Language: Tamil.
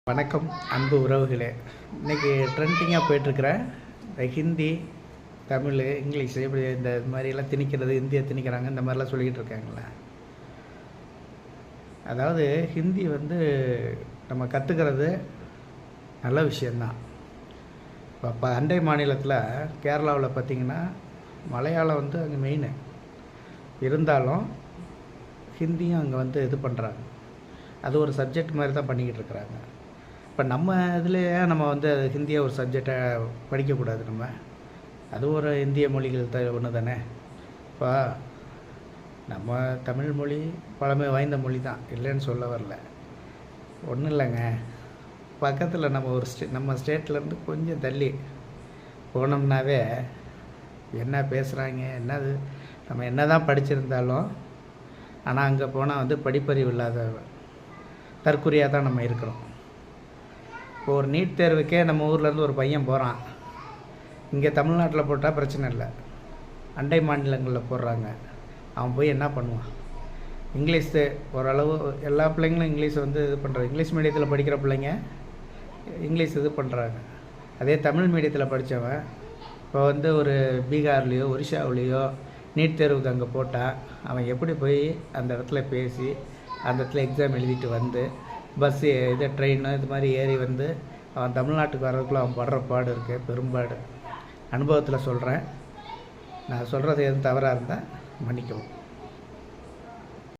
வணக்கம் அன்பு உறவுகளே. இன்றைக்கி ட்ரெண்டிங்காக போயிட்டுருக்கிற இந்த ஹிந்தி, தமிழ், இங்கிலீஷ் இப்படி இந்த மாதிரிலாம் திணிக்கிறது, இந்தியை திணிக்கிறாங்க, இந்த மாதிரிலாம் சொல்லிக்கிட்டு இருக்காங்களே. அதாவது ஹிந்தி நம்ம கற்றுக்கிறது நல்ல விஷயந்தான். இப்போ அண்டை மாநிலத்தில் கேரளாவில் பார்த்திங்கன்னா மலையாளம் அங்கே மெயின் இருந்தாலும் ஹிந்தியும் அங்கே இது பண்ணுறாங்க. அது ஒரு சப்ஜெக்ட் மாதிரி தான் பண்ணிக்கிட்டு இருக்கிறாங்க. இப்போ நம்ம இதுலேயே நம்ம அது ஹிந்தியை ஒரு சப்ஜெக்டை படிக்கக்கூடாது. அது ஒரு இந்திய மொழிகள் ஒன்று தானே. இப்போ நம்ம தமிழ் மொழி பழமை வாய்ந்த மொழி தான், இல்லைன்னு சொல்ல வரல. ஒன்றும் இல்லைங்க, பக்கத்தில் நம்ம நம்ம ஸ்டேட்லேருந்து கொஞ்சம் தள்ளி போனோம்னாவே என்ன பேசுகிறாங்க, என்னது நம்ம என்ன தான் படிச்சிருந்தாலும் ஆனால் அங்கே போனால் படிப்பறிவு இல்லாத தற்குறியாக தான் நம்ம இருக்கிறோம். இப்போ ஒரு நீட் தேர்வுக்கே நம்ம ஊர்லேருந்து ஒரு பையன் போகிறான். இங்கே தமிழ்நாட்டில் போட்டால் பிரச்சனை இல்லை, அண்டை மாநிலங்களில் போடுறாங்க. அவன் போய் என்ன பண்ணுவான்? இங்கிலீஷ் ஓரளவு எல்லா பிள்ளைங்களும் இங்கிலீஷ் இது பண்ணுறாங்க. இங்கிலீஷ் மீடியத்தில் படிக்கிற பிள்ளைங்க இங்கிலீஷ் இது பண்ணுறாங்க. அதே தமிழ் மீடியத்தில் படித்தவன் இப்போ ஒரு பீகார்லேயோ ஒரிஷாவிலேயோ நீட் தேர்வுக்கு அங்கே போட்டால் அவன் எப்படி போய் அந்த இடத்துல பேசி அந்த இடத்துல எக்ஸாம் எழுதிட்டு பஸ்ஸு ட்ரெயின் இது மாதிரி ஏறி அவன் தமிழ்நாட்டுக்கு வர்றதுக்குள்ள அவன் படுற பாடு இருக்குது, பெரும்பாடு. அனுபவத்தில் சொல்கிறேன். நான் சொல்கிறது எதுவும் தவறாக இருந்தால் மன்னிக்கவும்.